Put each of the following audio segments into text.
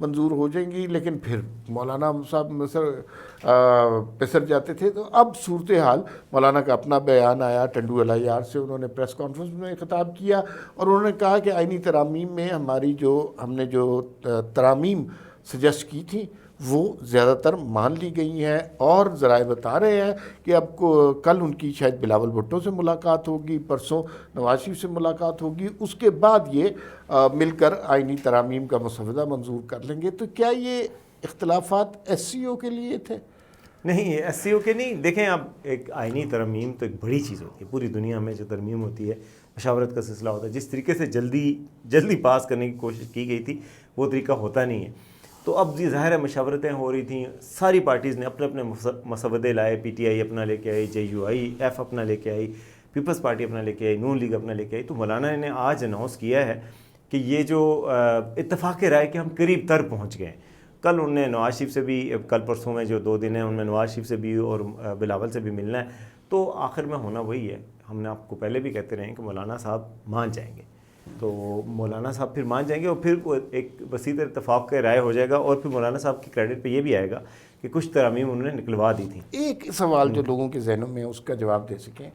منظور ہو جائیں گی، لیکن پھر مولانا صاحب مصر پسر جاتے تھے. تو اب صورتحال، مولانا کا اپنا بیان آیا ٹنڈو الہیار سے، انہوں نے پریس کانفرنس میں خطاب کیا اور انہوں نے کہا کہ آئینی ترامیم میں ہم نے جو ترامیم سجیسٹ کی تھی وہ زیادہ تر مان لی گئی ہیں، اور ذرائع بتا رہے ہیں کہ اب کل ان کی شاید بلاول بھٹو سے ملاقات ہوگی، پرسوں نواز شریف سے ملاقات ہوگی، اس کے بعد یہ مل کر آئینی ترامیم کا مسودہ منظور کر لیں گے. تو کیا یہ اختلافات ایس سی او کے لیے تھے؟ نہیں، ایس سی او کے نہیں. دیکھیں، اب ایک آئینی ترمیم تو ایک بڑی چیز ہوتی ہے. پوری دنیا میں جو ترمیم ہوتی ہے مشاورت کا سلسلہ ہوتا ہے. جس طریقے سے جلدی پاس کرنے کی کوشش کی گئی تھی وہ طریقہ ہوتا نہیں ہے. تو اب جی ظاہر ہے مشاورتیں ہو رہی تھیں، ساری پارٹیز نے اپنے اپنے مسودے لائے. پی ٹی آئی اپنا لے کے آئی، جے یو آئی ایف اپنا لے کے آئی، پیپلز پارٹی اپنا لے کے آئی، نون لیگ اپنا لے کے آئی. تو مولانا نے آج اناؤنس کیا ہے کہ یہ جو اتفاق رائے کہ ہم قریب تر پہنچ گئے. کل انہوں نے نواز شریف سے بھی، کل پرسوں میں جو 2 دن ہیں ان میں نواز شریف سے بھی اور بلاول سے بھی ملنا ہے. تو آخر میں ہونا وہی ہے. ہم نے آپ کو پہلے بھی کہتے رہے ہیں کہ مولانا صاحب مان جائیں گے، تو مولانا صاحب پھر مان جائیں گے اور پھر ایک وسیع اتفاق کا رائے ہو جائے گا. اور پھر مولانا صاحب کی کریڈٹ پہ یہ بھی آئے گا کہ کچھ ترامیم انہوں نے نکلوا دی تھیں. ایک سوال جو لوگوں کے ذہنوں میں اس کا جواب دے سکیں،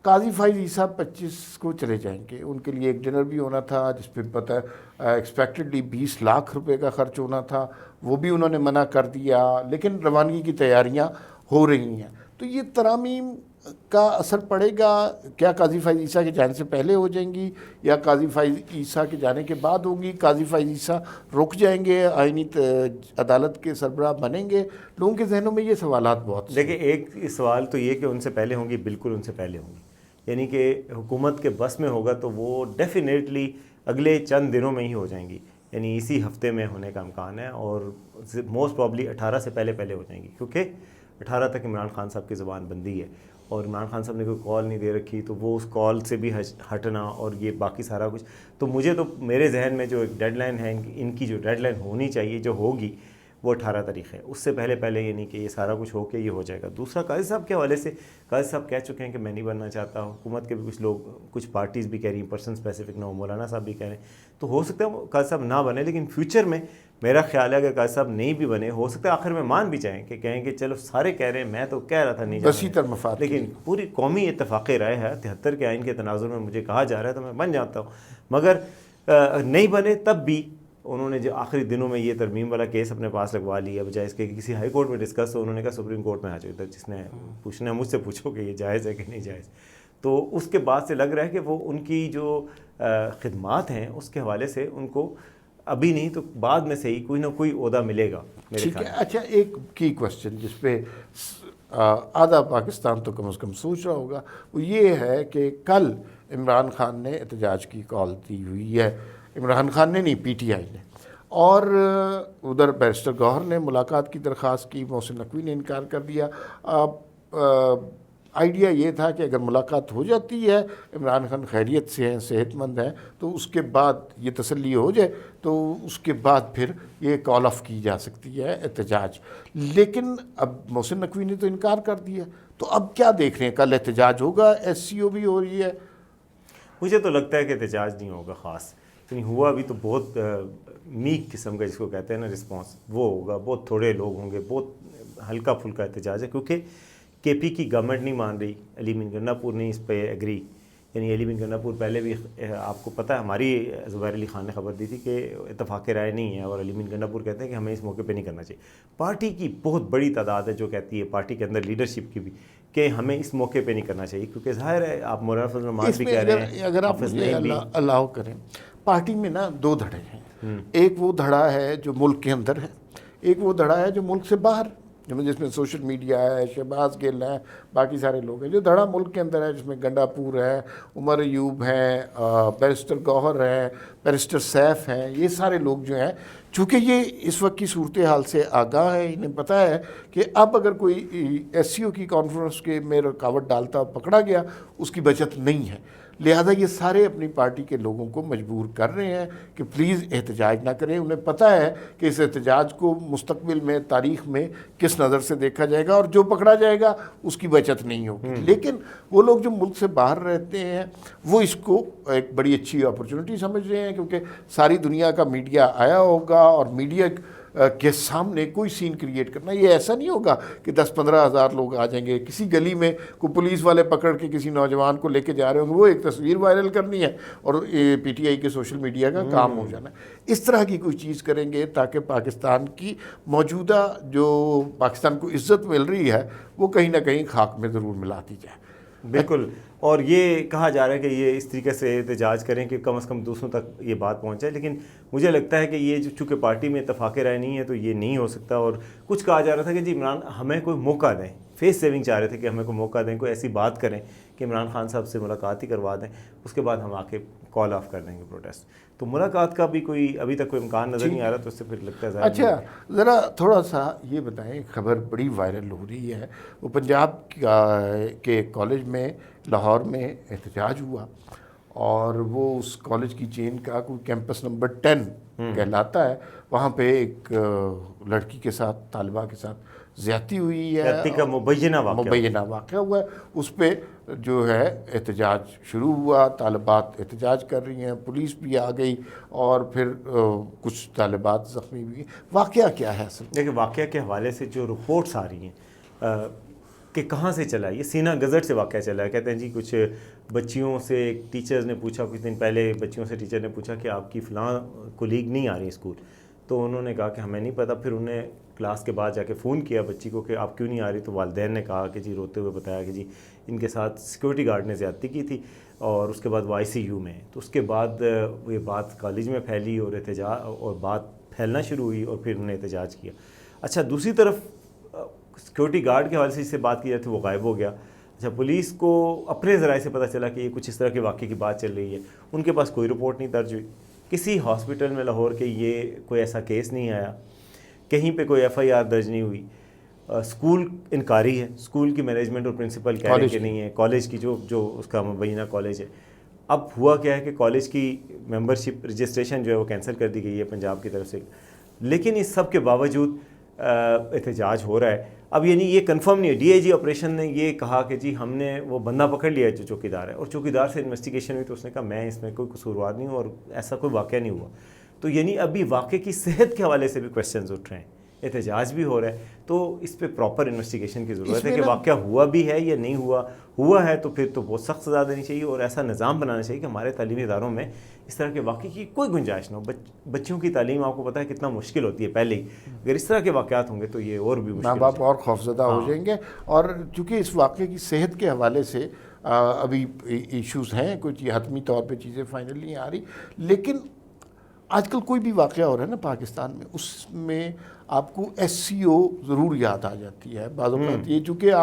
قاضی فائز عیسیٰ 25 کو چلے جائیں گے، ان کے لیے ایک ڈنر بھی ہونا تھا جس پہ پتہ ایکسپیکٹڈلی 20 لاکھ روپے کا خرچ ہونا تھا، وہ بھی انہوں نے منع کر دیا، لیکن روانگی کی تیاریاں ہو رہی ہیں. تو یہ ترامیم کا اثر پڑے گا کیا قاضی فائز عیسیٰ کے جانے سے پہلے ہو جائیں گی یا قاضی فائز عیسیٰ کے جانے کے بعد ہوگی؟ قاضی فائز عیسیٰ رک جائیں گے، آئینی عدالت کے سربراہ بنیں گے؟ لوگوں کے ذہنوں میں یہ سوالات بہت. دیکھیں، ایک سوال تو یہ کہ ان سے پہلے ہوں گی، بالکل ان سے پہلے ہوں گی. یعنی کہ حکومت کے بس میں ہوگا تو وہ ڈیفینیٹلی اگلے چند دنوں میں ہی ہو جائیں گی. یعنی اسی ہفتے میں ہونے کا امکان ہے، اور موسٹ پرابلی 18 سے پہلے ہو جائیں گی، کیونکہ 18 تک عمران خان صاحب کی زبان بندی ہے اور عمران خان صاحب نے کوئی کال نہیں دے رکھی، تو وہ اس کال سے بھی ہٹنا اور یہ باقی سارا کچھ. تو میرے ذہن میں جو ایک ڈیڈ لائن ہے، ان کی جو ڈیڈ لائن ہونی چاہیے جو ہوگی وہ 18 تاریخ ہے. اس سے پہلے یعنی کہ یہ سارا کچھ ہو کے یہ ہو جائے گا. دوسرا، قاضی صاحب کے حوالے سے قاضی صاحب کہہ چکے ہیں کہ میں نہیں بننا چاہتا. حکومت کے بھی کچھ لوگ، کچھ پارٹیز بھی کہہ رہی ہیں پرسن اسپیسیفک نہ ہو، مولانا صاحب بھی کہہ رہے ہیں. تو ہو سکتا ہے قاضی صاحب نہ بنے، لیکن فیوچر میں میرا خیال ہے اگر قاضی صاحب نہیں بھی بنے، ہو سکتا ہے آخر میں مان بھی جائیں کہ کہیں کہ چلو سارے کہہ رہے ہیں، میں تو کہہ رہا تھا نہیں وسیع تر مفاد، لیکن پوری قومی اتفاق رائے ہے. 73 کے آئین کے تناظر میں مجھے کہا جا رہا ہے تو میں بن جاتا ہوں. مگر نہیں بنے تب بھی انہوں نے جو آخری دنوں میں یہ ترمیم والا کیس اپنے پاس لگوا لیا، بجائے اس کے کسی ہائی کورٹ میں ڈسکس ہو. انہوں نے کہا سپریم کورٹ میں آ جاؤ، جس نے پوچھنا ہے مجھ سے پوچھو کہ یہ جائز ہے کہ نہیں جائز. تو اس کے بعد سے لگ رہا ہے کہ وہ ان کی جو خدمات ہیں اس کے حوالے سے ان کو ابھی نہیں تو بعد میں سے ہی کوئی نہ کوئی عہدہ ملے گا میرے ٹھیک ہے. خیال. اچھا، ایک کی کوشچن جس پہ آدھا پاکستان تو کم از کم سوچ رہا ہوگا، وہ یہ ہے کہ کل عمران خان نے احتجاج کی کال دی ہوئی ہے. عمران خان نے نہیں، پی ٹی آئی نے، اور ادھر بیرسٹر گوہر نے ملاقات کی درخواست کی، محسن نقوی نے انکار کر دیا. آئیڈیا یہ تھا کہ اگر ملاقات ہو جاتی ہے، عمران خان خیریت سے ہیں، صحت مند ہیں، تو اس کے بعد یہ تسلی ہو جائے تو اس کے بعد پھر یہ کال آف کی جا سکتی ہے احتجاج. لیکن اب محسن نقوی نے تو انکار کر دیا. تو اب کیا دیکھ رہے ہیں؟ کل احتجاج ہوگا، ایس سی او بھی ہو رہی ہے. مجھے تو لگتا ہے کہ احتجاج نہیں ہوگا خاص، یعنی ہوا بھی تو بہت میک قسم کا جس کو کہتے ہیں نا رسپانس، وہ ہوگا. بہت تھوڑے لوگ ہوں گے، بہت ہلکا پھلکا احتجاج ہے، کیونکہ کے پی کی گورنمنٹ نہیں مان رہی. علی مین گنہ پور نہیں اس پہ ایگری. یعنی علی مین گنہ پور پہلے بھی آپ کو پتہ ہے ہماری زبیر علی خان نے خبر دی تھی کہ اتفاق رائے نہیں ہے، اور علی مین گنہ پور کہتے ہیں کہ ہمیں اس موقع پہ نہیں کرنا چاہیے. پارٹی کی بہت بڑی تعداد ہے جو کہتی ہے، پارٹی کے اندر لیڈرشپ کی بھی، کہ ہمیں اس موقع پہ نہیں کرنا چاہیے. کیونکہ ظاہر ہے آپ مولانا فضل الرحمان بھی کہہ رہے ہیں، اگر آپ اللہ کریں، پارٹی میں نا 2 دھڑے ہیں. ایک وہ دھڑا ہے جو ملک کے اندر ہے، ایک وہ دھڑا ہے جو ملک سے باہر، جس میں سوشل میڈیا ہے، شہباز گل ہے، باقی سارے لوگ ہیں. جو دھڑا ملک کے اندر ہے جس میں گنڈا پور ہے، عمر ایوب ہیں، بیرسٹر گوہر ہیں، بیرسٹر سیف ہیں، یہ سارے لوگ جو ہیں، چونکہ یہ اس وقت کی صورتحال سے آگاہ ہے، انہیں پتہ ہے کہ اب اگر کوئی ایس سی او کی کانفرنس کے میں رکاوٹ ڈالتا پکڑا گیا، اس کی بچت نہیں ہے. لہذا یہ سارے اپنی پارٹی کے لوگوں کو مجبور کر رہے ہیں کہ پلیز احتجاج نہ کریں. انہیں پتہ ہے کہ اس احتجاج کو مستقبل میں تاریخ میں کس نظر سے دیکھا جائے گا اور جو پکڑا جائے گا اس کی بچت نہیں ہوگی. لیکن وہ لوگ جو ملک سے باہر رہتے ہیں وہ اس کو ایک بڑی اچھی اپرچونٹی سمجھ رہے ہیں, کیونکہ ساری دنیا کا میڈیا آیا ہوگا اور میڈیا کے سامنے کوئی سین کریٹ کرنا. یہ ایسا نہیں ہوگا کہ 10-15 ہزار لوگ آ جائیں گے, کسی گلی میں کوئی پولیس والے پکڑ کے کسی نوجوان کو لے کے جا رہے ہوں گے, وہ ایک تصویر وائرل کرنی ہے اور پی ٹی آئی کے سوشل میڈیا کا کام ہو جانا ہے. اس طرح کی کوئی چیز کریں گے تاکہ پاکستان کی موجودہ جو پاکستان کو عزت مل رہی ہے وہ کہیں نہ کہیں خاک میں ضرور ملا دی جائے. بالکل. اور یہ کہا جا رہا ہے کہ یہ اس طریقے سے احتجاج کریں کہ کم از کم دوسروں تک یہ بات پہنچے, لیکن مجھے لگتا ہے کہ یہ جو چونکہ پارٹی میں اتفاق رائے نہیں ہے تو یہ نہیں ہو سکتا. اور کچھ کہا جا رہا تھا کہ جی عمران ہمیں کوئی موقع دیں, فیس سیونگ چاہ رہے تھے کہ ہمیں کوئی موقع دیں, کوئی ایسی بات کریں کہ عمران خان صاحب سے ملاقات ہی کروا دیں, اس کے بعد ہم آ کے کال آف کر دیں گے پروٹیسٹ. تو ملاقات کا بھی کوئی ابھی تک کوئی امکان نظر نہیں آ رہا, تو اس سے پھر لگتا ہے. اچھا ذرا تھوڑا سا یہ بتائیں, خبر بڑی وائرل ہو رہی ہے, وہ پنجاب کے کالج میں لاہور میں احتجاج ہوا اور وہ اس کالج کی چین کا کوئی کیمپس نمبر 10 کہلاتا ہے, وہاں پہ ایک لڑکی کے ساتھ, طالبہ کے ساتھ زیادتی ہوئی ہے, زیادتی کا مبینہ واقعہ ہوا ہے. اس پہ جو ہے احتجاج شروع ہوا, طالبات احتجاج کر رہی ہیں, پولیس بھی آ گئی اور پھر کچھ طالبات زخمی بھی. واقعہ کیا ہے اصل؟ دیکھیں واقعہ کے حوالے سے جو رپورٹس آ رہی ہیں کہ کہاں سے چلا ہے, یہ سینا گزٹ سے واقعہ چلا ہے. کہتے ہیں جی کچھ بچیوں سے ایک ٹیچرز نے پوچھا, کچھ دن پہلے بچیوں سے ٹیچر نے پوچھا کہ آپ کی فلاں کولیگ نہیں آ رہی اسکول, تو انہوں نے کہا کہ ہمیں نہیں پتہ. پھر انہیں کلاس کے بعد جا کے فون کیا بچی کو کہ آپ کیوں نہیں آ رہی, تو والدین نے کہا کہ جی روتے ہوئے بتایا کہ جی ان کے ساتھ سیکورٹی گارڈ نے زیادتی کی تھی اور اس کے بعد وہ ICU میں. تو اس کے بعد یہ بات کالج میں پھیلی اور احتجاج اور بات پھیلنا شروع ہوئی اور پھر انہوں نے احتجاج کیا. اچھا دوسری طرف سیکورٹی گارڈ کے حوالے سے جس سے بات کی جاتی ہے وہ غائب ہو گیا. اچھا پولیس کو اپنے ذرائع سے پتہ چلا کہ یہ کچھ اس طرح کے واقعے کی بات چل رہی ہے, ان کے پاس کوئی رپورٹ نہیں درج ہوئی. کسی ہاسپٹل میں لاہور کے یہ کوئی ایسا کیس نہیں آیا, کہیں پہ کوئی FIR درج نہیں ہوئی. اسکول انکاری ہے, اسکول کی مینجمنٹ اور پرنسپل کہہ رہے کہ نہیں ہے, کالج کی جو اس کا مبینہ کالج ہے. اب ہوا کیا ہے کہ کالج کی ممبرشپ رجسٹریشن جو ہے وہ کینسل کر دی گئی ہے پنجاب کی طرف سے, لیکن اس سب کے باوجود احتجاج ہو رہا ہے. اب یعنی یہ کنفرم نہیں ہے, DIG آپریشن نے یہ کہا کہ جی ہم نے وہ بندہ پکڑ لیا ہے جو چوکیدار ہے, اور چوکیدار سے انویسٹیگیشن ہوئی تو اس نے کہا میں اس میں کوئی قصوروار نہیں ہوں اور ایسا کوئی واقعہ نہیں ہوا. تو یعنی ابھی واقعے کی صحت کے حوالے سے بھی کویسچنز اٹھ رہے ہیں, احتجاج بھی ہو رہا ہے, تو اس پہ پراپر انویسٹیگیشن کی ضرورت ہے کہ واقعہ ہوا بھی ہے یا نہیں ہوا ہے تو پھر تو بہت سخت سزا دینی چاہیے اور ایسا نظام بنانا چاہیے کہ ہمارے تعلیمی اداروں میں اس طرح کے واقعے کی کوئی گنجائش نہ ہو. بچوں کی تعلیم آپ کو پتہ ہے کتنا مشکل ہوتی ہے پہلے ہی, اگر اس طرح کے واقعات ہوں گے تو یہ اور بھی ماں باپ اور خوفزدہ ہو جائیں گے. اور چونکہ اس واقعے کی صحت کے حوالے سے ابھی ایشوز ہیں, کچھ حتمی طور پہ چیزیں فائنل نہیں آ رہی, لیکن آج کل کوئی بھی واقعہ ہو رہا ہے نا پاکستان میں, اس میں آپ کو SCO ضرور یاد آ جاتی ہے بعض اوقات. یہ چونکہ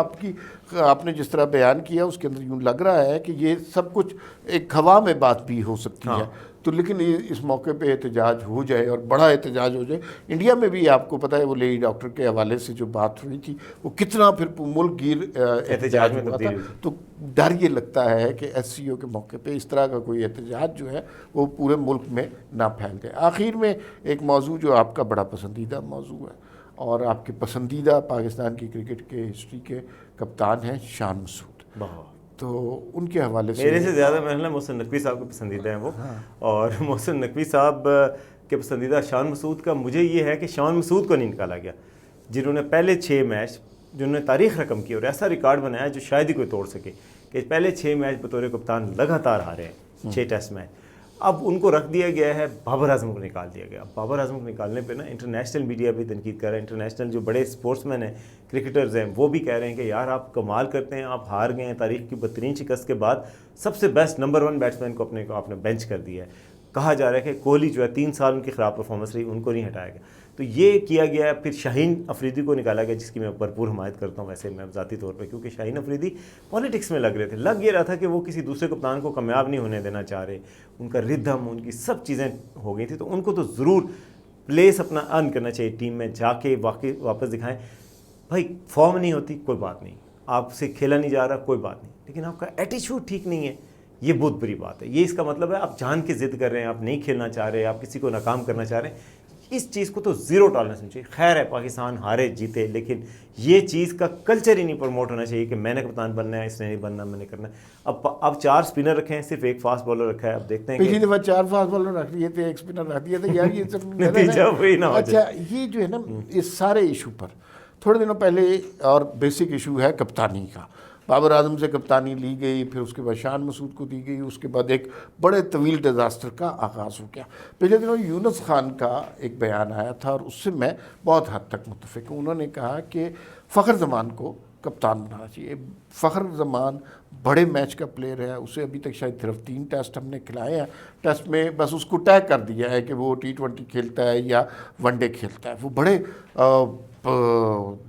آپ نے جس طرح بیان کیا اس کے اندر یوں لگ رہا ہے کہ یہ سب کچھ ایک ہوا میں بات بھی ہو سکتی ہے, تو لیکن اس موقع پہ احتجاج ہو جائے اور بڑا احتجاج ہو جائے. انڈیا میں بھی آپ کو پتہ ہے وہ لیڈی ڈاکٹر کے حوالے سے جو بات ہوئی تھی وہ کتنا پھر ملک گیر احتجاج ہوا تھا. تو ڈر یہ لگتا ہے کہ SCO کے موقع پہ اس طرح کا کوئی احتجاج جو ہے وہ پورے ملک میں نہ پھیل جائے. آخر میں ایک موضوع جو آپ کا بڑا پسندیدہ موضوع ہے اور آپ کے پسندیدہ پاکستان کی کرکٹ کے ہسٹری کے کپتان ہیں شان مسعود, تو ان کے حوالے سے میرے سے زیادہ محلہ محسن نقوی صاحب کے پسندیدہ ہیں وہ. اور محسن نقوی صاحب کے پسندیدہ شان مسعود کا مجھے یہ ہے کہ شان مسعود کو نہیں نکالا گیا, جنہوں نے پہلے 6 میچ جنہوں نے تاریخ رقم کی اور ایسا ریکارڈ بنایا جو شاید ہی کوئی توڑ سکے کہ پہلے 6 میچ بطور کپتان لگاتار ہارے ہیں, 6 ٹیسٹ میچ. اب ان کو رکھ دیا گیا ہے, بابر اعظم کو نکال دیا گیا. بابر اعظم کو نکالنے پہ نا انٹرنیشنل میڈیا بھی تنقید کر رہا ہے, انٹرنیشنل جو بڑے اسپورٹس مین ہیں, کرکٹرز ہیں, وہ بھی کہہ رہے ہیں کہ یار آپ کمال کرتے ہیں, آپ ہار گئے ہیں تاریخ کی بدترین شکست کے بعد, سب سے بیسٹ نمبر 1 بیٹسمین کو اپنے کو آپ نے بینچ کر دیا ہے. کہا جا رہا ہے کہ کوہلی جو ہے 3 سال ان کی خراب پرفارمنس رہی, ان کو نہیں ہٹایا گیا. تو یہ کیا گیا ہے. پھر شاہین افریدی کو نکالا گیا جس کی میں بھرپور حمایت کرتا ہوں ویسے میں ذاتی طور پہ, کیونکہ شاہین افریدی پالیٹکس میں لگ رہے تھے. لگ یہ رہا تھا کہ وہ کسی دوسرے کپتان کو کامیاب نہیں ہونے دینا چاہ رہے, ان کا ردھم ان کی سب چیزیں ہو گئی تھی, تو ان کو تو ضرور پلیس اپنا ارن کرنا چاہیے ٹیم میں جا کے, واپس دکھائیں بھائی فارم نہیں ہوتی کوئی بات نہیں, آپ سے کھیلا نہیں جا رہا کوئی بات نہیں, لیکن آپ کا ایٹیچیوڈ ٹھیک نہیں ہے یہ بہت بری بات ہے. یہ اس کا مطلب ہے آپ جان کے ضد کر رہے ہیں, آپ نہیں کھیلنا چاہ رہے, آپ کسی کو ناکام کرنا چاہ رہے ہیں. اس چیز کو تو زیرو ٹالرنس ہونی چاہیے. خیر ہے پاکستان ہارے جیتے, لیکن یہ چیز کا کلچر ہی نہیں پروموٹ ہونا چاہیے کہ میں نے کپتان بننا ہے, اس نے نہیں بننا, میں نے کرنا ہے. اب 4 اسپنر رکھے ہیں, صرف ایک فاسٹ بالر رکھا ہے. اب دیکھتے ہیں پچھلی دفعہ 4 فاسٹ بالر رکھ دیے تھے, ایک اسپنر رکھ دیا تھا یار. یہ سب نتیجہ وہی نہ ہو جائے. اچھا یہ جو ہے نا اس سارے ایشو پر تھوڑے دنوں پہلے اور بیسک ایشو ہے کپتانی کا. بابر اعظم سے کپتانی لی گئی, پھر اس کے بعد شان مسعود کو دی گئی, اس کے بعد ایک بڑے طویل ڈیزاسٹر کا آغاز ہو گیا. پچھلے دنوں یونس خان کا ایک بیان آیا تھا اور اس سے میں بہت حد تک متفق ہوں. انہوں نے کہا کہ فخر زمان کو کپتان بنانا چاہیے. فخر زمان بڑے میچ کا پلیئر ہے, اسے ابھی تک شاید صرف 3 ٹیسٹ ہم نے کھلائے ہیں. ٹیسٹ میں بس اس کو ٹیگ کر دیا ہے کہ وہ T20 کھیلتا ہے یا ون ڈے کھیلتا ہے. وہ بڑے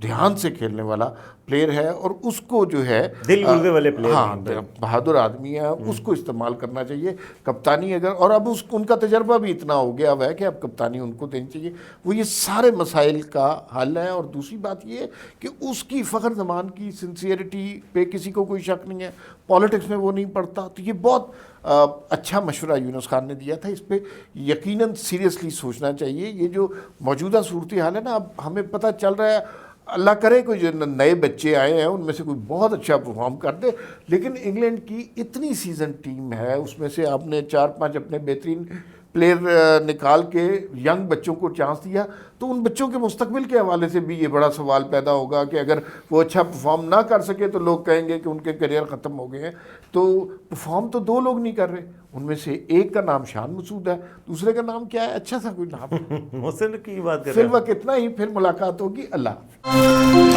دھیان سے کھیلنے والا پلیئر ہے اور اس کو جو ہے دل اردے والے پلیئر, ہاں بہادر آدمی ہے, اس کو استعمال کرنا چاہیے کپتانی اگر. اور اب ان کا تجربہ بھی اتنا ہو گیا ہوا ہے کہ اب کپتانی ان کو دینی چاہیے. وہ یہ سارے مسائل کا حل ہے. اور دوسری بات یہ ہے کہ اس کی فخر زمان کی سنسیئرٹی پہ کسی کو کوئی شک نہیں ہے, پالیٹکس میں وہ نہیں پڑتا. تو یہ بہت اچھا مشورہ یونس خان نے دیا تھا. اس پہ یقیناً سیریسلی سوچنا چاہیے. یہ جو موجودہ صورتحال ہے نا, اب ہمیں پتہ چل رہا ہے, اللہ کرے کوئی جو نئے بچے آئے ہیں ان میں سے کوئی بہت اچھا پرفارم کر دے. لیکن انگلینڈ کی اتنی سیزن ٹیم ہے, اس میں سے آپ نے 4-5 اپنے بہترین پلیئر نکال کے ینگ بچوں کو چانس دیا, تو ان بچوں کے مستقبل کے حوالے سے بھی یہ بڑا سوال پیدا ہوگا کہ اگر وہ اچھا پرفارم نہ کر سکے تو لوگ کہیں گے کہ ان کے کیریئر ختم ہو گئے ہیں. تو پرفارم تو 2 لوگ نہیں کر رہے, ان میں سے ایک کا نام شان مسعود ہے, دوسرے کا نام کیا ہے, اچھا سا کوئی نام. محسن کی بات کر فی الوقت اتنا ہی, پھر ملاقات ہوگی. اللہ حافظ.